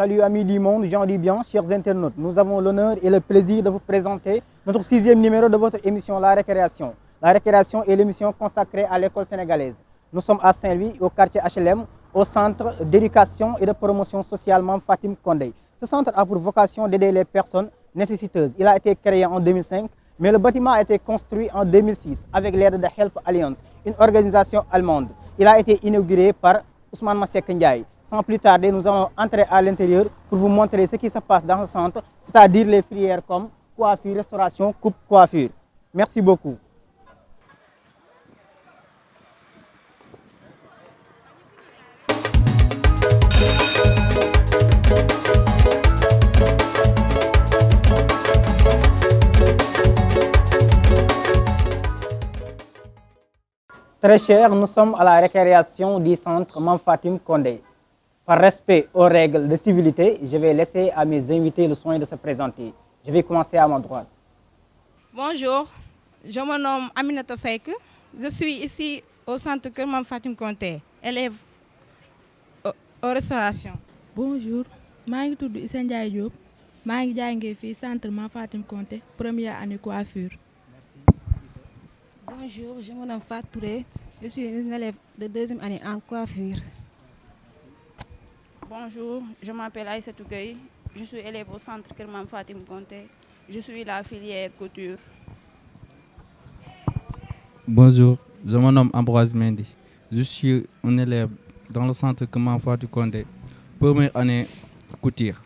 Salut amis du monde, gens du bien, chers internautes. Nous avons l'honneur et le plaisir de vous présenter notre 6e numéro de votre émission La Récréation. La Récréation est l'émission consacrée à l'école sénégalaise. Nous sommes à Saint-Louis, au quartier HLM, au centre d'éducation et de promotion sociale Mame Fatim Condé. Ce centre a pour vocation d'aider les personnes nécessiteuses. Il a été créé en 2005, mais le bâtiment a été construit en 2006 avec l'aide de Help Alliance, une organisation allemande. Il a été inauguré par Ousmane Masseck Ndiaye. Sans plus tarder, nous allons entrer à l'intérieur pour vous montrer ce qui se passe dans ce centre, c'est-à-dire les filières comme coiffure, restauration, coupe, coiffure. Merci beaucoup. Très chers, nous sommes à la récréation du centre Mame Fatim Condé. Par respect aux règles de civilité, je vais laisser à mes invités le soin de se présenter. Je vais commencer à ma droite. Bonjour, je me nomme Aminata Seck. Je suis ici au centre Kër Mame Fatim Condé, élève aux restauration. Bonjour, maa ngi tudd Issa Ndiaye Diop maa ngi jàngee fii centre Mame Fatim Condé première année coiffure. Bonjour, je me nomme Fatou Touré. Je suis une élève de 2e année en coiffure. Bonjour, je m'appelle Aïssatou Gueye. Je suis élève au centre Kër Mame Fatim Condé. Je suis la filière couture. Bonjour, je me nomme Ambroise Mendy. Je suis un élève dans le centre Kër Mame Fatim Condé, première année couture.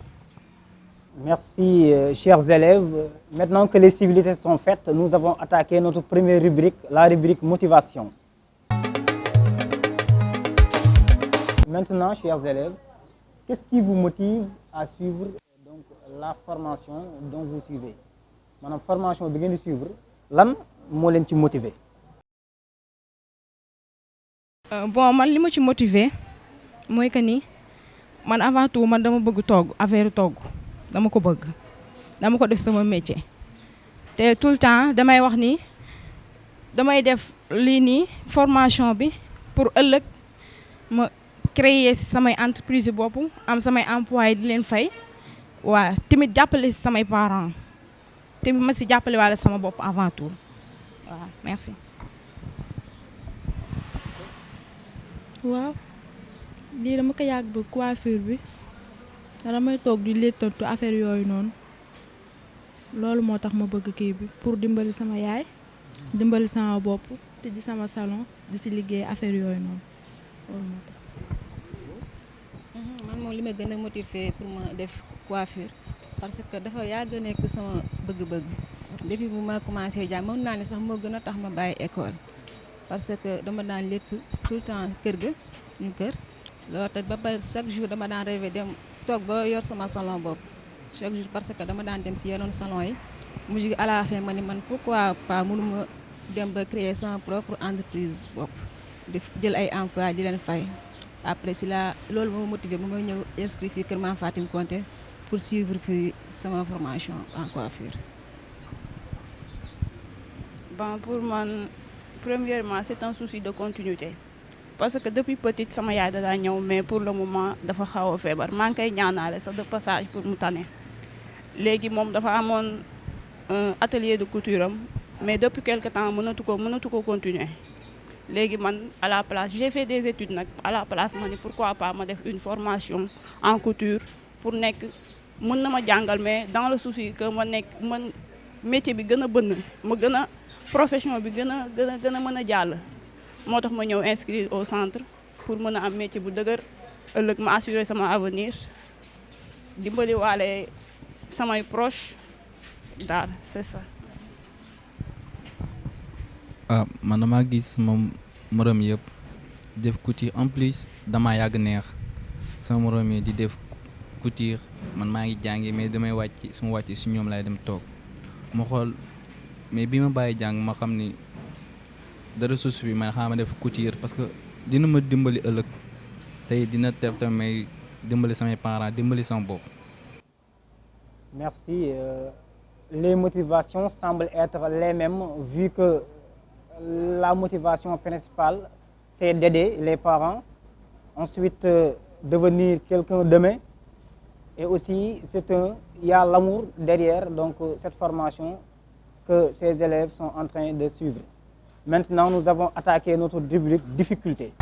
Merci, chers élèves. Maintenant que les civilités sont faites, nous avons attaqué notre première rubrique, la rubrique motivation. Maintenant, chers élèves, qu'est-ce qui vous motive à suivre donc, la formation dont vous suivez? Madame, formation bi ngeen di suivre, lan moo leen ci motiver? Bon, man li ma ci motiver mooy que ni man avant tout man dama bëgg togg affaire togg. dama ko bëgg dama ko def sama métier te tout le temps damay wax ni damay def lii nii formation bi pour ëllëg ma créer samay entreprise bopp am samay employé di leen fay waa tamit jàppale si samay parents tamit ma si jàppale walla sama bopp avant tout waaw merci. waaw lii dama ko yàgg bëgg coiffure bi. damay toog di léttantu affaire yooyu noonu loolu moo tax ma bëgg kii bi pour dimbali sama yaay dimbali sama bopp te di sama salon di si liggéey affaire yooyu noonu loolu moo tax. man moom li ma gën a motiver pour ma def coiffure parce que dafa yàgg nekk sama bëgg-bëgg depuis bu ma commencé jàng mën naa ne sax moo gën a tax ma bàyyi école parce que dama daan létt tout le temps kër ga ñu kër loolu te ba pare chaque jour dama daan rêvé dem. toog ba yor sama salon bopp chaque jour parce que dama daan dem si yeneen salon yi mujj à la fin ma ni man pourquoi pas mënuma dem ba créer sama propre entreprise bopp di jël ay emploi di leen fay après si la loolu moo motivé ba may ñëw inscrit fii Kër Mame Fatim Condé pour suivre fii sama formation en coiffure. Bon, pour moi, premièrement, c'est un souci de continuité. Parce que depuis petite sama yaay da daa ñëw mais pour le moment dafa xaw a feebar maa ngi koy ñaanaale sax de passage pour mu tane léegi moom dafa amoon atelier de couture am mais depuis quelque temps mënatu ko continuer léegi man à la place j'ai fait des études nag à la place ma ni pourquoi pas ma def une formation en couture pour nekk mën na ma jàngal mais dans le souci que ma nekk man métier bi gën a bënn ma gën a profession bi gën a mën a jàll. moo tax ma ñëw inscrire au centre pour mën a am métier bu dëgër ëllëg ma assurer sama avenir dimbali waale samay proche daal c'est ça. man damaa gis sama morom yëpp def couture en plus damaa yàgg neex sama morom yi di def couture man maa ngi jàngi mais damay wàcc su ma wàcc si ñoom laay dem toog ma xool mais bi ma bàyyi jàng ma xam ni. dara suuf bi man xaaral ma def couture parce que dina ma dimbali ëllëg tey dina def tamit may dimbali samay parents dimbali sama bopp. Merci. Les motivations semblent être les mêmes vu que la motivation principale c'est d'aider les parents, ensuite devenir quelqu'un demain Et aussi, il y a l'amour derrière donc, cette formation que ces élèves sont en train de suivre. Maintenant, nous avons attaqué notre rubrique difficultés.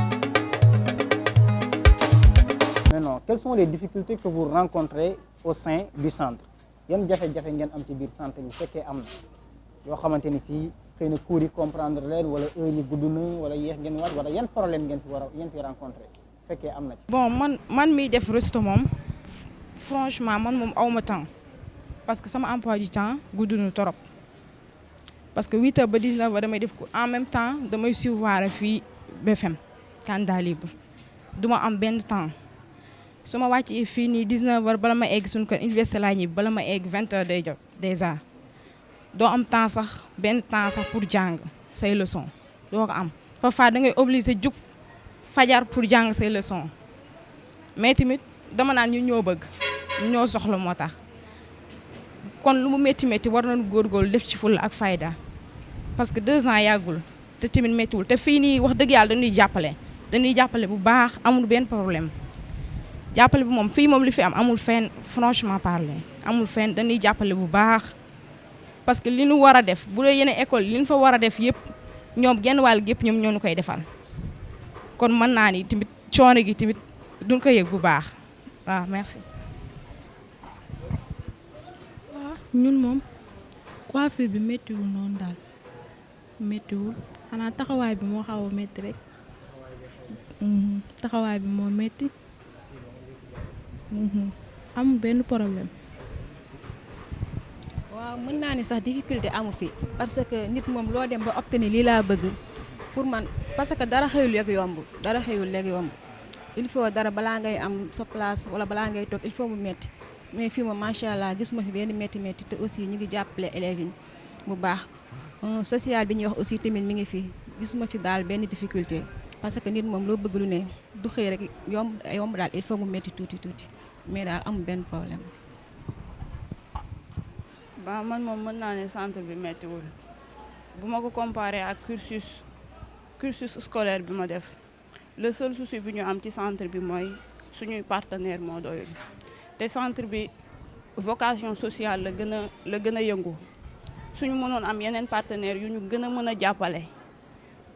Maintenant, quelles sont les difficultés que vous rencontrez au sein du centre? Yan jafe-jafe ngeen am ci biir centre bi fekkee am na yoo xamante ni si xëy na cours yi comprendre leen wala heure yi gudd na wala yéex ngeen war wala yan problème ngeen fi rencontré fekkee am na ci. bon man miy def resto moom franchement man moom awma temps parce que sama emploi du temps gudd na trop parce que 8h ba 19h damay def ko en même temps damay suivre fii BFM candidat libre duma am benn temps. su ma wàccee fii nii 19h bala ma egg suñu kër université laa ñibbi bala ma egg 20h day jot déjà doo am temps sax benn temps sax pour jàng say leçon doo ko am parfois da ngay obligé jug fajar pour jàng say leçon mais tamit dama naan ñu ñoo bëgg ñu ñoo soxla moo tax kon lu mu métti war nañu góorgóorlu def ci fulla ak fayda parce que 2 ans yàggul te tamit méttiwul te fii nii wax dëgg yàlla dañuy jàppale bu baax amul benn problème. jàppale bi moom fii moom li fi am amul fenn franchement parler amul fenn dañuy jàppale bu baax parce que li ñu war a def bu dee yeneen école li ñu fa war a def yëpp ñoom genn wàll gépp ñoom ñoo ñu koy defal kon mën naa ni tamit coono gi tamit duñ ko yëg bu baax waaw merci. waaw ñun moom coiffure bi méttiwul noonu daal méttiwul xanaa taxawaay bi moo xaw a métti rek taxawaay bi moo métti. amul benn problème. waaw mën naa ni sax difficulté amu fi parce que nit moom loo dem ba obtenir lii laa bëgg pour man parce que dara xëyul lekk yomb il faut dara balaa ngay am sa place wala balaa ngay toog il faut mu metti mais fii moom macha allah gisuma fi benn metti te aussi ñu ngi jàppale élèves yi bu baax social bi ñuy wax aussi tamit mi ngi fi gisuma fi daal benn difficulté parce que nit moom loo bëgg lu ne du xëy rek yomb daal il faut mu metti tuuti mais daal amul benn problème. ba man moom mën naa ne centre bi méttiwul bu ma ko comparé ak cursus scolaire bi ma def le seul souci bi ñu am ci centre bi mooy suñuy partenaire moo doyul te centre bi vocation sociale la gën a yëngu suñu mënoon am yeneen partenaires yu ñu gën a mën a jàppale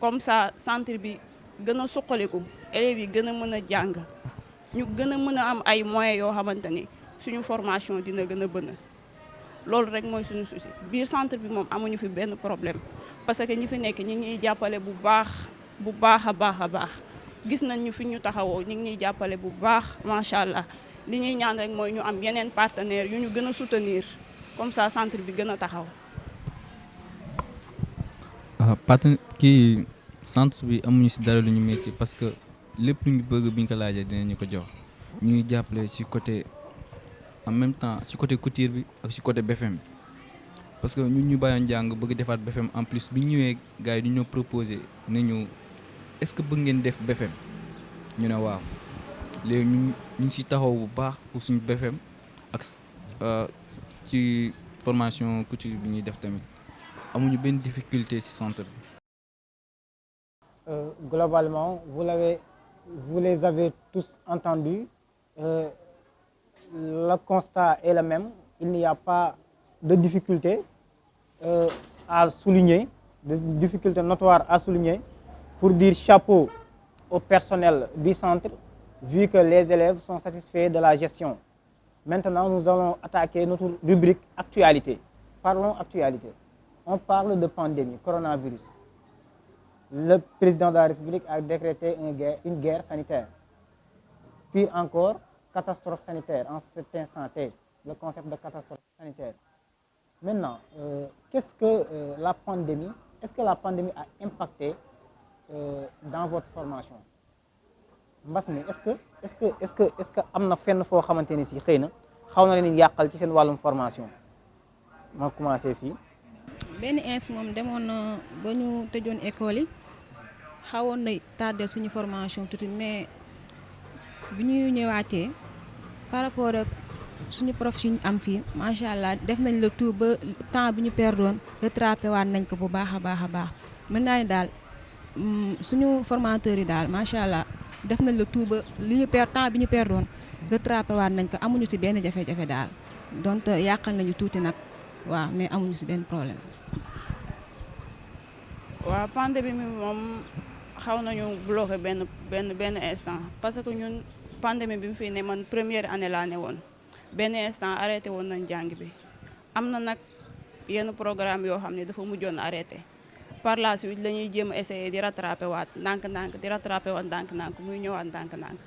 comme ça centre bi gën a suqaliku élèves yi gën a mën a jàng ñu gën a mën a am ay moyens yoo xamante ni suñu formation dina gën a bëna loolu rek mooy suñu souci biir centre bi moom amuñu fi benn problème parce que ñi fi nekk ñi ngi ñuy jàppale bu baax a baax gis nañ ñu fi ñu taxawoo ñi ngi ñuy jàppale bu baax macha allah li ñuy ñaan rek mooy ñu am yeneen partenaires yu ñu gën a soutenir comme ça centre bi gën a taxaw. centre bi amuñu si dara lu ñu métti parce que lépp lu ñu bëgg bi ñu ko laajee dinañu ko jox ñu ngi jàppale si côté en même temps si côté couture bi ak si côté BFM bi parce que ñun ñu bàyyoon jàng bëgg defaat BFM en plus bi ñu ñëwee gars yi du ñoo proposé ne ñu est-ce que bëgg ngeen def BFM ñu ne waaw léegi ñu ngi si taxaw bu baax pour suñu BFM ak ci formation couture bi ñuy def tamit amuñu benn difficulté si centre bi. Globalement, vous les avez tous entendus. Le constat est le même. Il n'y a pas de difficulté à souligner, de difficulté notoire à souligner pour dire chapeau au personnel du centre, vu que les élèves sont satisfaits de la gestion. Maintenant, nous allons attaquer notre rubrique actualité. Parlons actualité. On parle de pandémie, coronavirus. Le président de la République a décrété une guerre sanitaire. Puis encore, catastrophe sanitaire en cet instant T, le concept de catastrophe sanitaire. Maintenant, qu'est-ce que la pandémie, est-ce que la pandémie a impacté dans votre formation? Mbas mi est-ce que am na fenn foo xamante ni si xëy na xaw na leen yàqal ci seen wàllum formation? Ma commencé fii. benn ins moom demoon na ba ñu tëjoon école yi xawoon na tardé suñu formation tuuti mais bi ñu ñëwaatee par rapport ak suñu prof yi ñu am fii macha allah def nañ le tout ba temps bi ñu perdoon rattrapé waat nañ ko bu baax a baax. mën naa ni daal suñu formateurs yi daal macha allah def nañ la tout ba li ñu perdre temps bi ñu perdoon rattrapé waat nañ ko amuñu ci benn jafe-jafe daal donte yàqal nañu tuuti nag waaw mais amuñu ci benn problème. waaw pandémie bi moom xaw nañu bloqué benn instant parce que ñun pandémie bi mu fi ne man première année laa ne woon benn instant arrêté woon nañ jàng bi am na nag yenn programme yoo xam ne dafa mujjoon arrêté par la suite la ñuy jéem a essayer di rattrapé waat ndànk-ndànk di rattrapé waat ndànk-ndànk muy ñëwaat ndànk-ndànk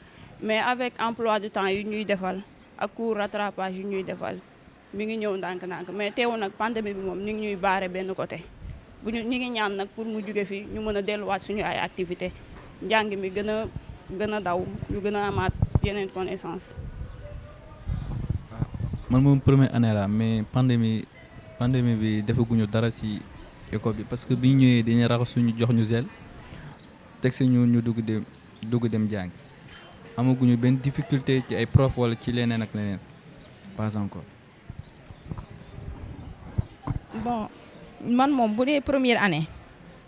mais avec emploi du temps yu ñuy defal ak cours rattrapage yu ñuy defal mi ngi ñëw ndànk-ndànk mais teewul nag pandémie bi moom ñu ngi ñuy baare benn côté bu ñu ngi ñaan nag pour mu jóge fi ñu mën a delluwaat suñu ay activité njàng mi gën a daw ñu gën a amaat yeneen connaissance. man moom première année la mais pandémie bi defaguñu dara ci école bi parce que bi ñu ñëwee dañuy raxas suñu jox ñu zel teg si ñu dugg dem jàng amaguñu benn difficulté ci ay prof wala ci leneen ak leneen pas encore. bon man moom bu dee première année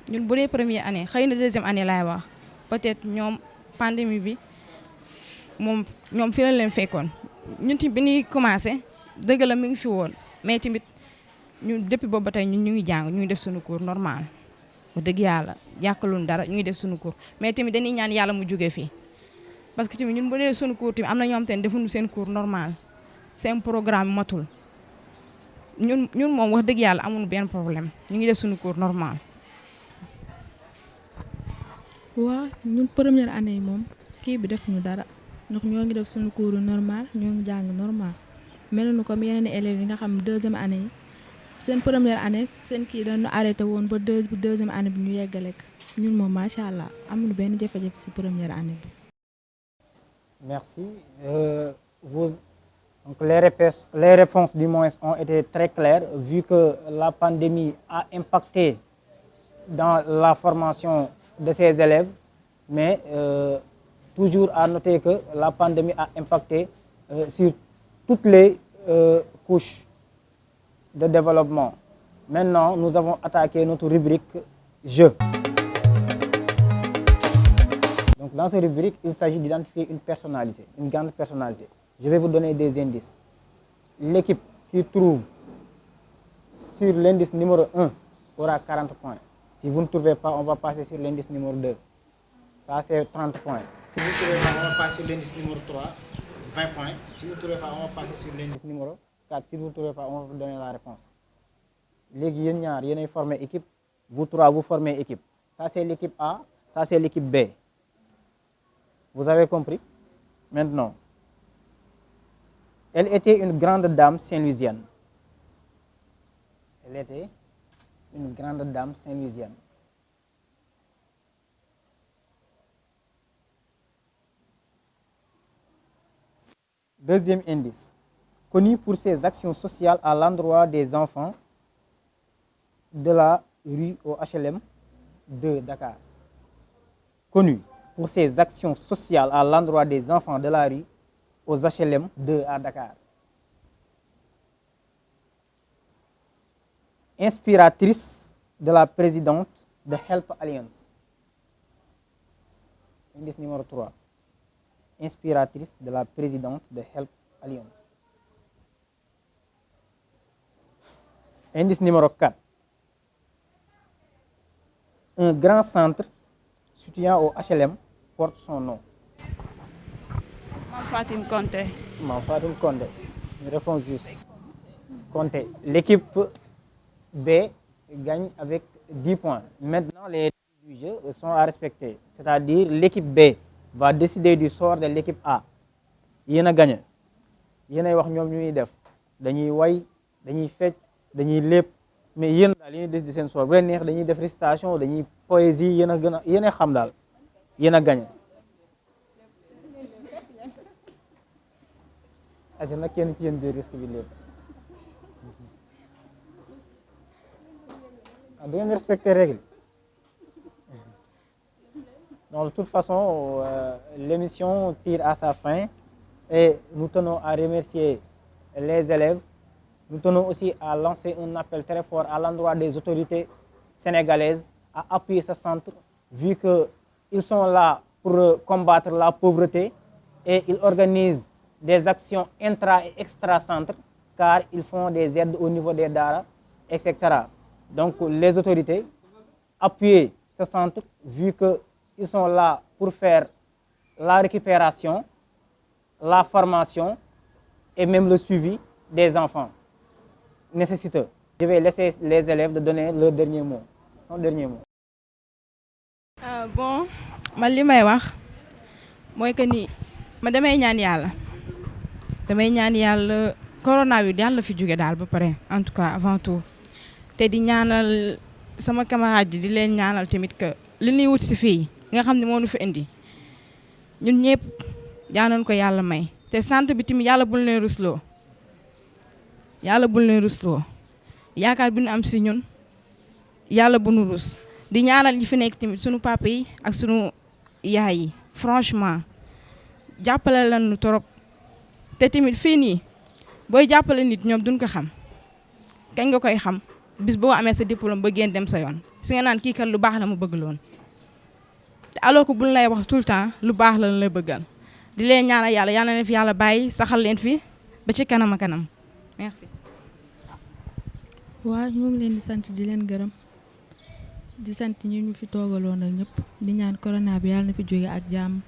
ñun bu dee première année xëy na deuxième année laay wax peut-être ñoom pandémie bi moom ñoom fi la leen fekkoon ñun tamit bi ñuy commencé dëgg la mi ngi fi woon mais tamit ñun depuis boobu ba tey ñun ñu ngi jàng ñu ngi def suñu cours normal wax dëgg yàlla yàqaluñ dara ñu ngi def suñu cours mais tamit dañuy ñaan yàlla mu jógee fii parce que tamit ñun bu dee suñu cours tamit am na ñoom tamit defuñu seen cours normal seen programme matul ñun moom wax dëgg yàlla amuñu benn problème ñu ngi def suñu cours normal. waaw ñun première année yi moom kii bi defuñu dara ndax ñoo ngi def suñu cours normal ñoo ngi jàng normal meluñu comme yeneen élèves yi nga xam ne deuxième année yi seen première année seen kii dañu arrêté woon ba deuxième année bi ñu yeggale ko ñun moom macha allah amuñu benn jafe-jafe ci première année bi. Merci. Donc les réponses du moins ont été très claires vu que la pandémie a impacté dans la formation de ces élèves, mais toujours à noter que la pandémie a impacté sur toutes les couches de développement. Maintenant, nous avons attaqué notre rubrique jeu. Donc, dans cette rubrique, il s'agit d'identifier une personnalité, une grande personnalité. Je vais vous donner des indices. L'équipe qui trouve sur l'indice numéro 1 aura 40 points. Si vous ne trouvez pas, on va passer sur l'indice numéro 2. Ça, c'est 30 points. Si vous ne trouvez pas, on va passer sur l'indice numéro 3, 20 points. Si vous ne trouvez pas, on va passer sur l'indice numéro 4. Si vous ne trouvez pas, on va vous donner la réponse. Les guignards, ils forment équipe. Vous trois, vous formez équipe. Ça, c'est l'équipe A. Ça, c'est l'équipe B. Vous avez compris? Maintenant, elle était une grande dame saint-louisienne. Elle était une grande dame saint-louisienne. Deuxième indice. Connue pour ses actions sociales à l'endroit des enfants de la rue au HLM de Dakar. Connue pour ses actions sociales à l'endroit des enfants de la rue aux HLM 2 à Dakar. Inspiratrice de la présidente de Help Alliance. Indice numéro 3. Inspiratrice de la présidente de Help Alliance. Indice numéro 4. Un grand centre situé au HLM porte son nom. Fatim Conté. Fatim Conté. Une réponse juste. Conté. L'équipe B gagne avec 10 points. Maintenant, les règles du jeu sont à respecter. C'est-à-dire l'équipe B va décider du sort de l'équipe A. Yéen a gagné. Yéen ay wax ñoom ñuy def. Dañuy way, dañuy fecc, dañuy lépp. Mais yéen daal yéen des di seen sort. Bu leen neex dañuy def récitation, dañuy poésie, yéen a xam daal. Yéen a gagné. aja nag kenn ci yéen jël risque bi lépp. Du ngeen respecter règle. Donc, de toute façon, l'émission tire à sa fin et nous tenons à remercier les élèves. Nous tenons aussi à lancer un appel très fort à l'endroit des autorités sénégalaises à appuyer ce centre, vu qu'ils sont là pour combattre la pauvreté et ils organisent des actions intra et extra-centres car ils font des aides au niveau des daara, etc. Donc les autorités appuient ce centre vu qu'ils sont là pour faire la récupération, la formation et même le suivi des enfants nécessiteux. Je vais laisser les élèves de donner leur dernier mot. Son dernier mot. Bon man li may wax mooy que ni ma damay ñaan yàlla corona bi yàlla fi jóge daal ba pare en tout cas avant tout te di ñaanal sama camarade di leen ñaanal tamit que li ñuy wut si fii nga xam ne moo nu fi indi ñun ñëpp ñaanoon ko yàlla may te centre bi tamit yàlla bul leen rusloo yaakaar bi ñu am si ñun yàlla bu nu rus di ñaanal ñi fi nekk tamit sunu papa yi ak sunu yaay yi franchement jàppale lan nu torop te tamit fii nii booy jàppale nit ñoom duñ ko xam kañ nga koy xam bis boo amee sa diplôme ba génn dem sa yoon si nga naan kii kat lu baax la mu bëgg loon te alors que buñ lay wax tout le temps lu baax la lay bëggal di leen ñaanal yàlla na leen fi yàlla bàyyi saxal leen fi ba ci kanam a kanam merci. waaw ñu ngi leen di sant di leen gërëm di sant ñu fi toogaloon ak ñëpp di ñaan corona bi yàlla na fi jóge ak jàmm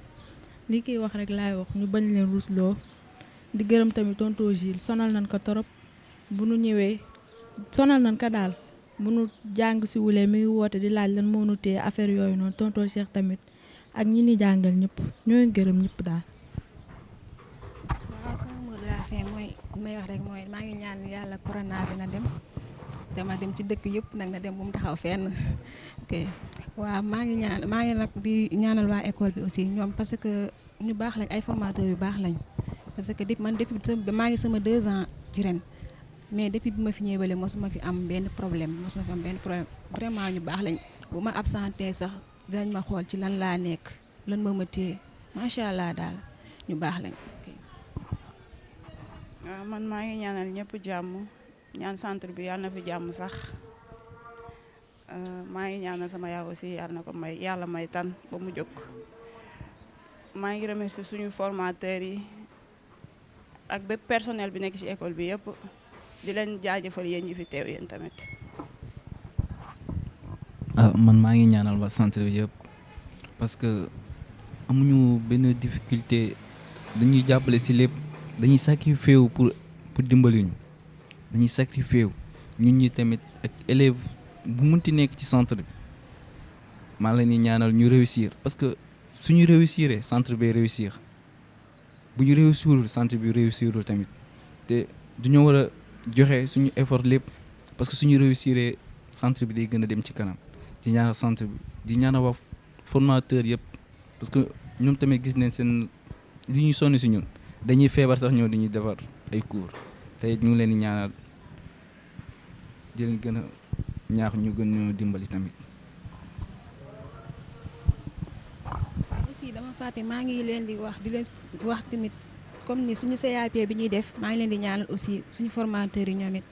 li koy wax rek laay wax ñu bañ leen rusloo di gërëm tamit tonton Gilles sonal nañ ko torop bu nu ñëwee sonal nañ ko daal bu nu jàng si wulee mi ngi woote di laaj lan moo nu téye affaire yooyu noonu tonton Cheikh tamit ak ñi ni jàngal ñëpp ñoo ngi gërëm ñëpp daal. waaw sama mot de la fin mooy may wax rek mooy maa ngi ñaan yàlla corona bi na dem dama dem ci dëkk yëpp nag na dem bu mu taxaw fenn ok waaw maa ngi nag di ñaanal waa école bi aussi ñoom parce que ñu baax lañ ay formateurs yu baax lañ parce que depuis maa ngi sama 2 ans ci ren mais depuis bi ma fi ñëwee mosuma fi am benn problème vraiment ñu baax lañ bu ma absenté sax dinañ ma xool ci lan laa nekk lan moo ma téye macha allah daal ñu baax lañ. waaw man maa ngi ñaanal ñëpp jàmm ñaan centre bi yàlla na fi jàmm sax maa ngi ñaanal sama yaay aussi yàlla may tan ba mu jóg maa ngi remercier suñu formateurs yi ak bépp personnel bi nekk ci école bi yëpp di leen jaajëfal yéen ñi fi teew yéen tamit. man maa ngi ñaanal waa centre bi yëpp parce que amuñu benn difficulté dañuy jàppale ci lépp dañuy sacrifié wu pour dimbali ñu dañuy sacrifié wu ñun ñi tamit ak élève bu munti nekk ci centre bi maa la ni ñaanal ñu réussir parce que suñu réussiree centre bi réussir bu ñu réussirul centre bi réussirul tamit te duñu war a joxe suñu effort lépp parce que suñu réussiree centre bi day gën a dem ci kanam di ñaanal centre bi di ñaanal waa formateur yëpp parce que ñoom tamit gis nañ seen li ñuy sonn si ñun dañuy feebar sax ñëw dañuy defar ay cours te ñu ngi leen di ñaanal di leen gën a ñaax ñu gën ñoo dimbali tamit. aussi dama fàtte maa ngi leen di wax tamit comme ni suñu CAP bi ñuy def maa ngi leen di ñaanal aussi suñu formateurs yi ñoom it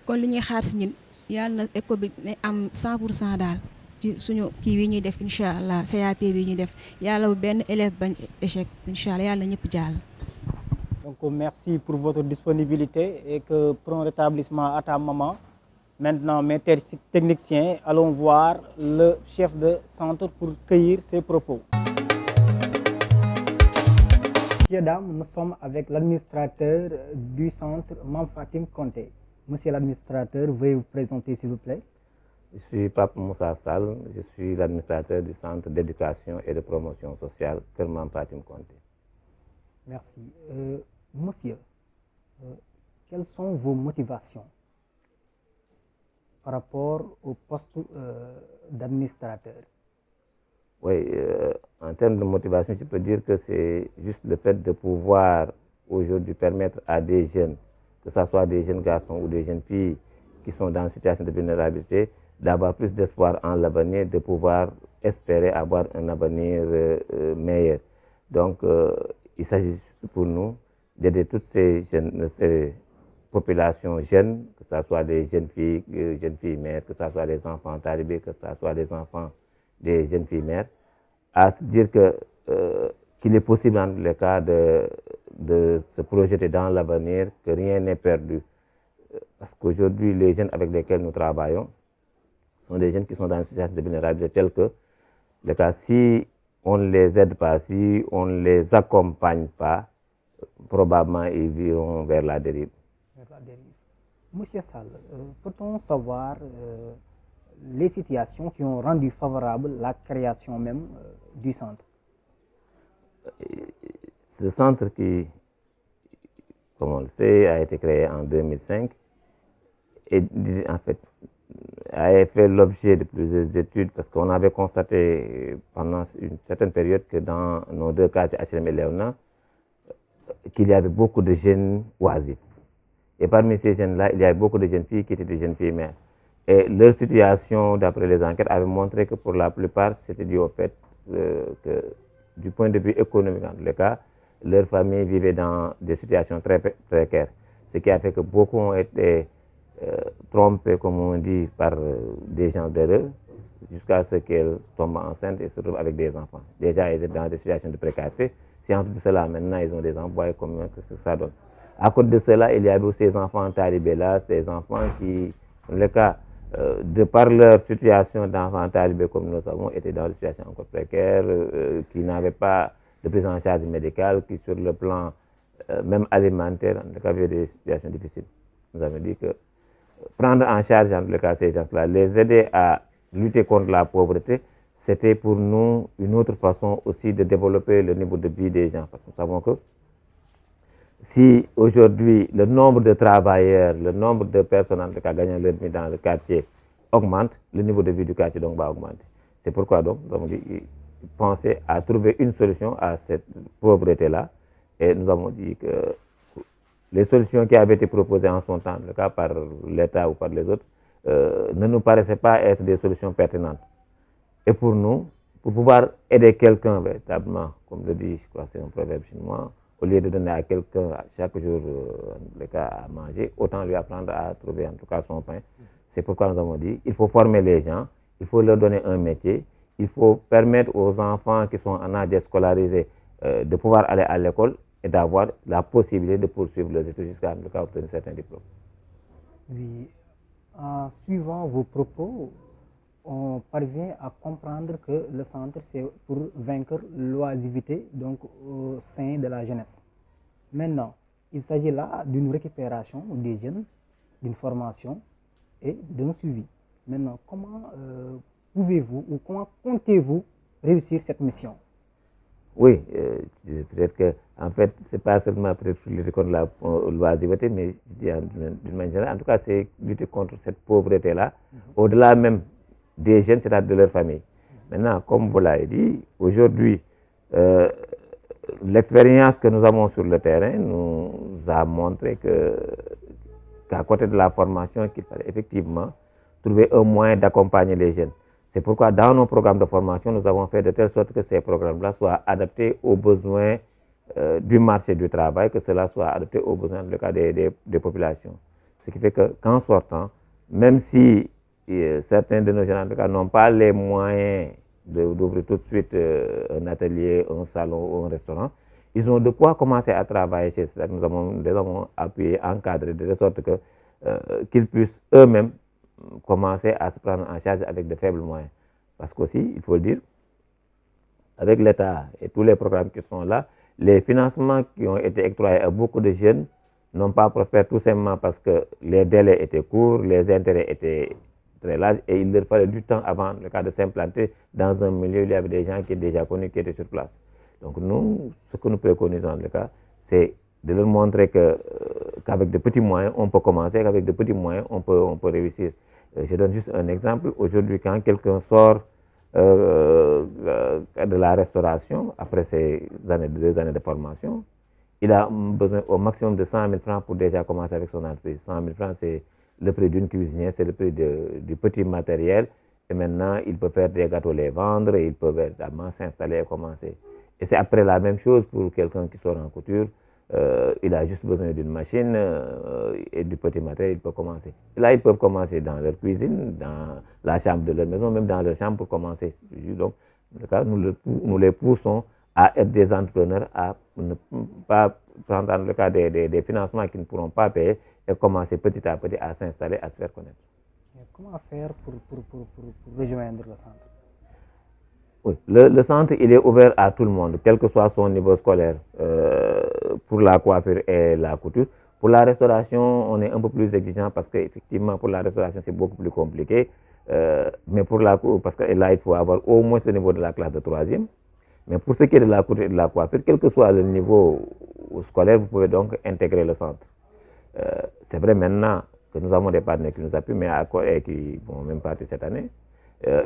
kon li ñuy xaar si ñun yàlla na école bi ne am 100% daal ci suñu kii wi ñuy def incha allah CAP bi ñuy def yàlla bu benn élève bañ échec incha allah yàlla na ñëpp jàll. Donc merci pour votre disponibilité et que prompt rétablissement à ta maman. Maintenant, mes techniciens, allons voir le chef de centre pour cueillir ses propos. Messieurs, dames, nous sommes avec l'administrateur du centre Mame Fatim Konté. Monsieur l'administrateur, veuillez vous présenter s'il vous plaît. Je suis Pape Moussa Sall, je suis l'administrateur du centre d'éducation et de promotion sociale Kër Mame Fatim Konté. Merci. Monsieur, quelles sont vos motivations par rapport au poste d'administrateur? Oui, en termes de motivation, je peux dire que c'est juste le fait de pouvoir aujourd'hui permettre à des jeunes, que ce soit des jeunes garçons ou des jeunes filles qui sont dans une situation de vulnérabilité, d'avoir plus d'espoir en l'avenir, de pouvoir espérer avoir un avenir meilleur. Donc, il s'agit pour nous d'aider toutes ces populations jeunes, que ce soit des jeunes filles mères, que ce soit des enfants talibés, que ce soit des enfants des jeunes filles mères, à se dire que qu'il est possible dans le cas de se projeter dans l'avenir, que rien n'est perdu. Parce qu'aujourd'hui, les jeunes avec lesquels nous travaillons sont des jeunes qui sont dans une situation de vulnérabilité telle que, le cas, si on ne les aide pas, si on ne les accompagne pas, probablement ils iront vers la dérive. Monsieur Sall, peut-on savoir les situations qui ont rendu favorable la création même du centre? Ce centre qui, comme on le sait, a été créé en 2005 et en fait a fait l'objet de plusieurs études parce qu'on avait constaté pendant une certaine période que dans nos deux cas, HLM et Léona, qu'il y avait beaucoup de jeunes oisifs. Et parmi ces jeunes-là, il y avait beaucoup de jeunes filles qui étaient des jeunes filles mères. Et leur situation, d'après les enquêtes, avait montré que pour la plupart, c'était dû au fait que, du point de vue économique, en tous les cas, leurs familles vivaient dans des situations très précaires. Ce qui a fait que beaucoup ont été trompés, comme on dit, par des gens d'heureux, jusqu'à ce qu'elles tombent enceintes et se retrouvent avec des enfants. Déjà, ils étaient dans des situations de précarité. Si en plus de cela, maintenant, ils ont des emplois, combien que ça donne. À côté de cela, il y avait aussi ces enfants talibés-là, ces enfants qui, dans le cas, de par leur situation d'enfants talibés, comme nous savons, étaient dans des situations encore précaires, qui n'avaient pas de prise en charge médicale, qui sur le plan même alimentaire, en tout cas, avaient des situations difficiles. Nous avons dit que prendre en charge, en tout cas, ces gens-là, les aider à lutter contre la pauvreté, c'était pour nous une autre façon aussi de développer le niveau de vie des gens. Parce que nous savons que si aujourd'hui le nombre de travailleurs, le nombre de personnes en tout cas gagnant leur vie dans le quartier augmente, le niveau de vie du quartier donc va augmenter. C'est pourquoi donc nous avons dit penser à trouver une solution à cette pauvreté-là. Et nous avons dit que les solutions qui avaient été proposées en son temps, le cas par l'État ou par les autres, ne nous paraissaient pas être des solutions pertinentes. Et pour nous, pour pouvoir aider quelqu'un véritablement, comme le dit, je crois que c'est un proverbe chinois, au lieu de donner à quelqu'un chaque jour le cas à manger, autant lui apprendre à trouver en tout cas son pain. C'est pourquoi nous avons dit il faut former les gens, il faut leur donner un métier, il faut permettre aux enfants qui sont en âge de scolariser de pouvoir aller à l'école et d'avoir la possibilité de poursuivre leurs études jusqu'à en tout cas obtenir certains diplômes. Oui, en suivant vos propos, on parvient à comprendre que le centre, c'est pour vaincre l'oisivité donc au sein de la jeunesse. Maintenant, il s'agit là d'une récupération des jeunes, d'une formation et d'un suivi. Maintenant, comment pouvez-vous ou comment comptez-vous réussir cette mission? Oui, peut-être que, en fait, c'est pas seulement peut-être lutter contre la l'oisiveté, mais d'une manière générale, en tout cas, c'est lutter contre cette pauvreté-là, au-delà même des jeunes, c'est-à-dire de leur famille. Maintenant, comme vous l'avez dit, aujourd'hui, l'expérience que nous avons sur le terrain nous a montré qu'à côté de la formation, qu'il fallait effectivement trouver un moyen d'accompagner les jeunes. C'est pourquoi dans nos programmes de formation, nous avons fait de telle sorte que ces programmes-là soient adaptés aux besoins du marché du travail, que cela soit adapté aux besoins, dans le cas des populations. Ce qui fait qu'en sortant, même si certains de nos jeunes, en tout cas, n'ont pas les moyens d'ouvrir tout de suite un atelier, un salon ou un restaurant, ils ont de quoi commencer à travailler chez eux. Nous avons appuyé, encadré, de sorte qu'ils puissent eux-mêmes commencer à se prendre en charge avec de faibles moyens. Parce qu'aussi, il faut le dire, avec l'État et tous les programmes qui sont là, les financements qui ont été octroyés à beaucoup de jeunes n'ont pas prospéré tout simplement parce que les délais étaient courts, les intérêts étaient très larges et il leur fallait du temps avant le cas de s'implanter dans un milieu où il y avait des gens qui étaient déjà connus, qui étaient sur place. Donc nous, ce que nous préconisons dans le cas, c'est de leur montrer qu'avec de petits moyens, on peut commencer, qu'avec de petits moyens, on peut réussir. Je donne juste un exemple. Aujourd'hui, quand quelqu'un sort de la restauration, après ces 2 années de formation, il a besoin au maximum de 100 000 francs pour déjà commencer avec son entreprise. 100 000 francs, c'est le prix d'une cuisinière, c'est le prix du petit matériel. Et maintenant, il peut faire des gâteaux, les vendre, et il peut évidemment s'installer et commencer. Et c'est après la même chose pour quelqu'un qui sort en couture. Il a juste besoin d'une machine et du petit matériel, il peut commencer. Et là, ils peuvent commencer dans leur cuisine, dans la chambre de leur maison, même dans leur chambre pour commencer. Donc, en tout cas, nous les poussons à être des entrepreneurs, à ne pas prendre dans le cas des financements qui ne pourront pas payer et commencer petit à petit à s'installer, à se faire connaître. Mais comment faire pour rejoindre le centre? Oui, le centre, il est ouvert à tout le monde, quel que soit son niveau scolaire, pour la coiffure et la couture. Pour la restauration, on est un peu plus exigeant parce qu'effectivement, pour la restauration, c'est beaucoup plus compliqué. Mais parce que là, il faut avoir au moins le niveau de la classe de 3e. Mais pour ce qui est de la couture et de la coiffure, quel que soit le niveau scolaire, vous pouvez donc intégrer le centre. C'est vrai maintenant que nous avons des partenaires qui nous appuient, mais qui vont même partir cette année.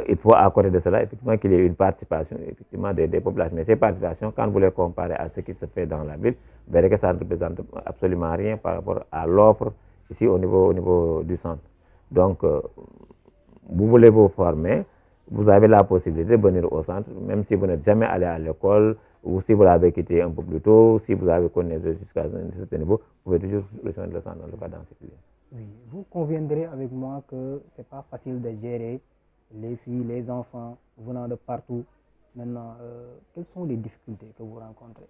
Il faut à côté de cela, effectivement, qu'il y ait une participation effectivement, des populations. Mais ces participations, quand vous les comparez à ce qui se fait dans la ville, vous verrez que ça ne représente absolument rien par rapport à l'offre ici au niveau du centre. Donc, vous voulez vous former, vous avez la possibilité de venir au centre, même si vous n'êtes jamais allé à l'école, ou si vous l'avez quitté un peu plus tôt, si vous avez connu jusqu'à un certain niveau, vous pouvez toujours rejoindre le centre dans ce pays. Oui, vous conviendrez avec moi que ce n'est pas facile de gérer les filles, les enfants venant de partout. Maintenant, quelles sont les difficultés que vous rencontrez?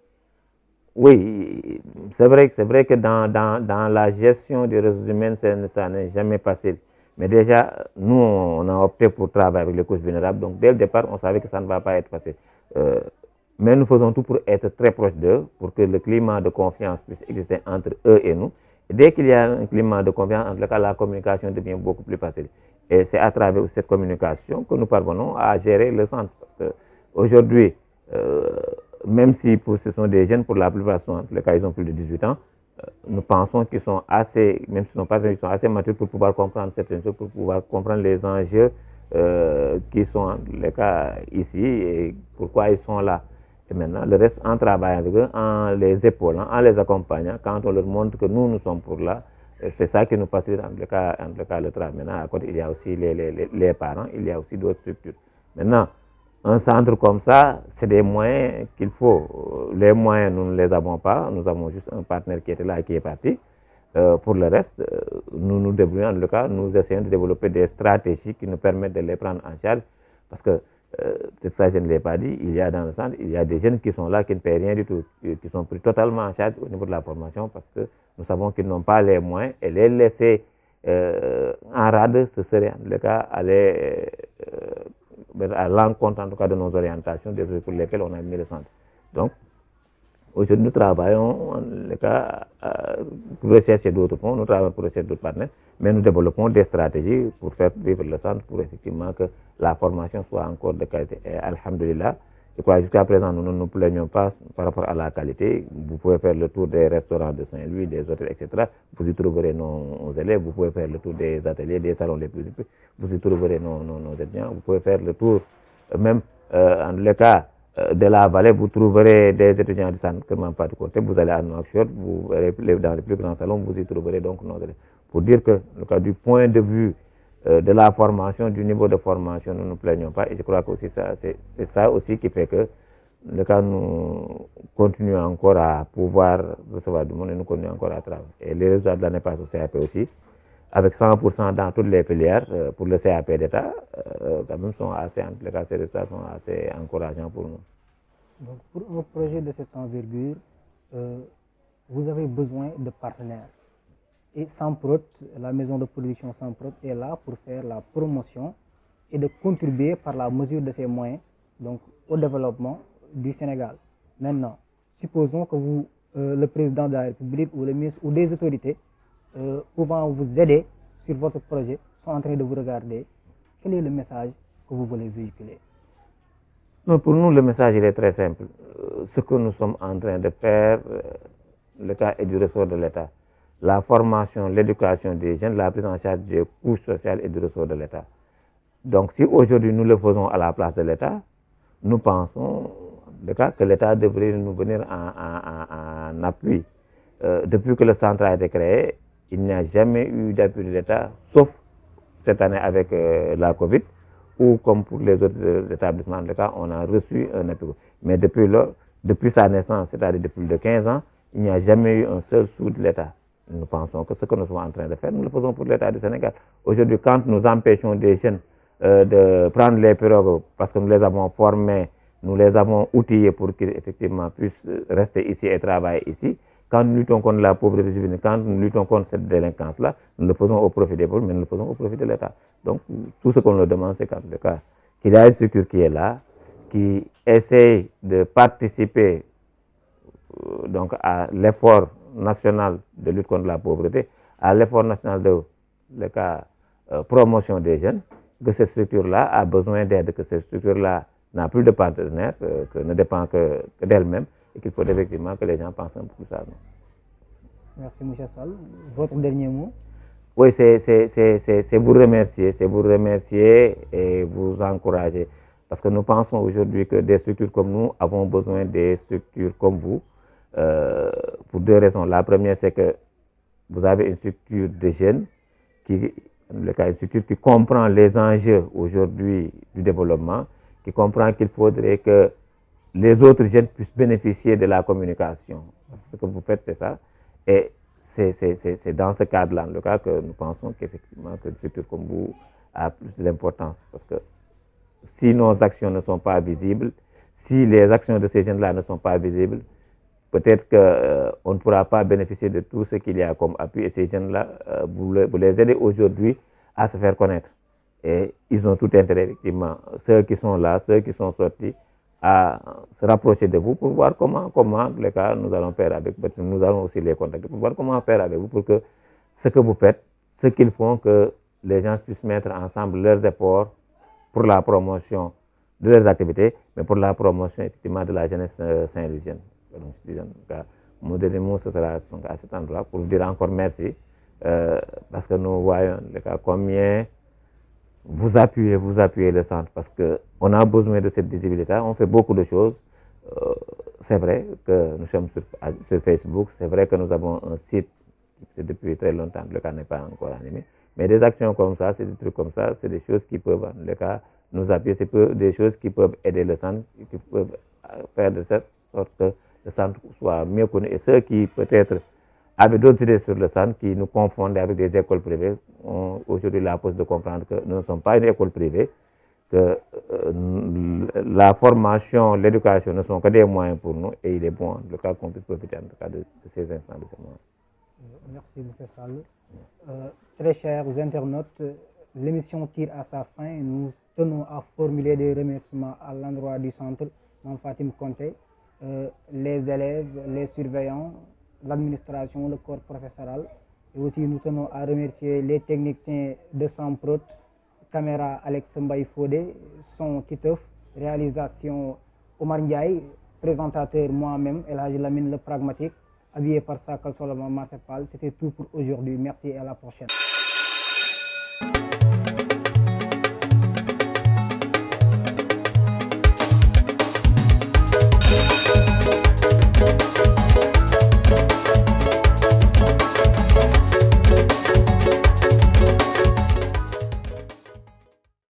Oui, c'est vrai que dans la gestion des ressources humaines, ça n'est jamais facile. Mais déjà, nous, on a opté pour travailler avec les couches vulnérables. Donc, dès le départ, on savait que ça ne va pas être facile. Mais nous faisons tout pour être très proches d'eux, pour que le climat de confiance puisse exister entre eux et nous. Et dès qu'il y a un climat de confiance, en tout cas, la communication devient beaucoup plus facile. Et c'est à travers cette communication que nous parvenons à gérer le centre. Parce qu'aujourd'hui, même si ce sont des jeunes, pour la plupart, en tous les cas, ils ont plus de 18 ans, nous pensons qu'ils sont assez, même s'ils sont pas jeunes, ils sont assez matures pour pouvoir comprendre certaines choses, pour pouvoir comprendre les enjeux qui sont, en tous les cas, ici et pourquoi ils sont là. Et maintenant, le reste, en travaillant avec eux, en les épaulant, en les accompagnant, quand on leur montre que nous sommes pour là, c'est ça qui nous facilite en tout cas le travail. Maintenant, à côté, il y a aussi les parents, il y a aussi d'autres structures. Maintenant, un centre comme ça, c'est des moyens qu'il faut. Les moyens, nous ne les avons pas. Nous avons juste un partenaire qui était là et qui est parti. Pour le reste, nous nous débrouillons. En tout cas, nous essayons de développer des stratégies qui nous permettent de les prendre en charge. Parce que, ça, je ne l'ai pas dit, il y a dans le centre, il y a des jeunes qui sont là, qui ne paient rien du tout, qui sont pris totalement en charge au niveau de la formation parce que nous savons qu'ils n'ont pas les moyens et les laisser en rade, ce serait en tout cas aller à l'encontre en tout cas de nos orientations, des pour lesquelles on a mis le centre. Donc, aujourd'hui, nous travaillons en tout cas pour rechercher d'autres fonds, nous travaillons pour rechercher d'autres partenaires, mais nous développons des stratégies pour faire vivre le centre, pour effectivement que la formation soit encore de qualité. Et alhamdulillah, je crois jusqu'à présent, nous ne nous plaignons pas par rapport à la qualité. Vous pouvez faire le tour des restaurants de Saint-Louis, des hôtels, etc. Vous y trouverez nos élèves. Vous pouvez faire le tour des ateliers, des salons les plus équipés. Vous y trouverez nos étudiants. Vous pouvez faire le tour, même en le cas de la vallée, vous trouverez des étudiants du centre pas de côté. Vous allez à Nouakchott, vous allez dans les plus grands salons, vous y trouverez donc nos élèves. Pour dire que, du point de vue de la formation, du niveau de formation, nous ne nous plaignons pas. Et je crois que c'est ça aussi qui fait que nous continuons encore à pouvoir recevoir du monde et nous continuons encore à travailler. Et les résultats de l'année passée au CAP aussi, avec 100% dans toutes les filières, pour le CAP d'État, quand même sont assez, en tout cas, ces résultats sont assez encourageants pour nous. Donc, pour un projet de cette envergure, vous avez besoin de partenaires. Et Samprot, la maison de production Samprot, est là pour faire la promotion et de contribuer par la mesure de ses moyens donc, au développement du Sénégal. Maintenant, supposons que vous, le président de la République ou le ministre ou des autorités pouvant vous aider sur votre projet sont en train de vous regarder. Quel est le message que vous voulez véhiculer? Non, pour nous, le message il est très simple. Ce que nous sommes en train de faire, l'État est du ressort de l'État. La formation, l'éducation des jeunes, la prise en charge des couches sociales et du ressort de l'État. Donc, si aujourd'hui nous le faisons à la place de l'État, nous pensons que l'État devrait nous venir en appui. Depuis que le centre a été créé, il n'y a jamais eu d'appui de l'État, sauf cette année avec la Covid, ou comme pour les autres établissements, on a reçu un appui. Mais depuis sa naissance, c'est-à-dire depuis plus de 15 ans, il n'y a jamais eu un seul sou de l'État. Nous pensons que ce que nous sommes en train de faire, nous le faisons pour l'État du Sénégal. Aujourd'hui, quand nous empêchons des jeunes de prendre les pirogues parce que nous les avons formés, nous les avons outillés pour qu'ils effectivement puissent rester ici et travailler ici. Quand nous luttons contre la pauvreté juvénile, quand nous luttons contre cette délinquance-là, nous le faisons au profit des pauvres, mais nous le faisons au profit de l'État. Donc, tout ce qu'on leur demande, c'est qu'en tout cas, qu'il y a une structure qui est là, qui essaye de participer donc à l'effort national de lutte contre la pauvreté, à l'effort national de promotion des jeunes, que cette structure-là a besoin d'aide, que cette structure-là n'a plus de partenaires, que ne dépend que d'elle-même, et qu'il faut effectivement que les gens pensent un peu plus à nous. Merci, M. Sall. Votre dernier mot? Oui, c'est vous remercier et vous encourager. Parce que nous pensons aujourd'hui que des structures comme nous avons besoin des structures comme vous, pour deux raisons. La première, c'est que vous avez une structure de jeunes, une structure qui comprend les enjeux aujourd'hui du développement, qui comprend qu'il faudrait que les autres jeunes puissent bénéficier de la communication. Ce que vous faites, c'est ça. Et c'est dans ce cadre-là, le cas que nous pensons qu'effectivement, qu'une structure comme vous a plus d'importance. Parce que si nos actions ne sont pas visibles, si les actions de ces jeunes-là ne sont pas visibles, peut-être qu'on ne pourra pas bénéficier de tout ce qu'il y a comme appui. Et ces jeunes-là, vous les aidez aujourd'hui à se faire connaître. Et ils ont tout intérêt, effectivement, ceux qui sont là, ceux qui sont sortis, à se rapprocher de vous pour voir comment les cas nous allons faire avec vous. Nous allons aussi les contacter pour voir comment faire avec vous pour que ce que vous faites, ce qu'ils font, que les gens puissent mettre ensemble leurs efforts pour la promotion de leurs activités, mais pour la promotion effectivement de la jeunesse saint-louisienne. Donc, mon dernier mot, ce sera à cet endroit pour vous dire encore merci, parce que nous voyons les cas combien vous appuyez le centre, parce qu'on a besoin de cette visibilité. On fait beaucoup de choses. C'est vrai que nous sommes sur Facebook, c'est vrai que nous avons un site qui depuis très longtemps, le cas n'est pas encore animé, mais des actions comme ça, c'est des trucs comme ça, c'est des choses qui peuvent, en le cas, nous appuyer, c'est des choses qui peuvent aider le centre, qui peuvent faire de cette sorte que le centre soit mieux connu. Et ceux qui peut-être avaient d'autres idées sur le centre, qui nous confondent avec des écoles privées, ont aujourd'hui la possibilité de comprendre que nous ne sommes pas une école privée, que la formation, l'éducation ne sont que des moyens pour nous, et il est bon, le cas qu'on puisse profiter en tout cas de ces instants, de ce moment. Merci, M. Sall. Très chers internautes, l'émission tire à sa fin. Nous tenons à formuler des remerciements à l'endroit du centre Mame Fatim Konté, les élèves, les surveillants, l'administration, le corps professoral. Et aussi, nous tenons à remercier les techniciens de Samprot, caméra Alex Mbaye Fodé, son Titeuf, réalisation Omar Ndiaye, présentateur moi-même, El Hadji Lamine le pragmatique, habillé par Sakal Solomon Massepal. C'était tout pour aujourd'hui. Merci et à la prochaine.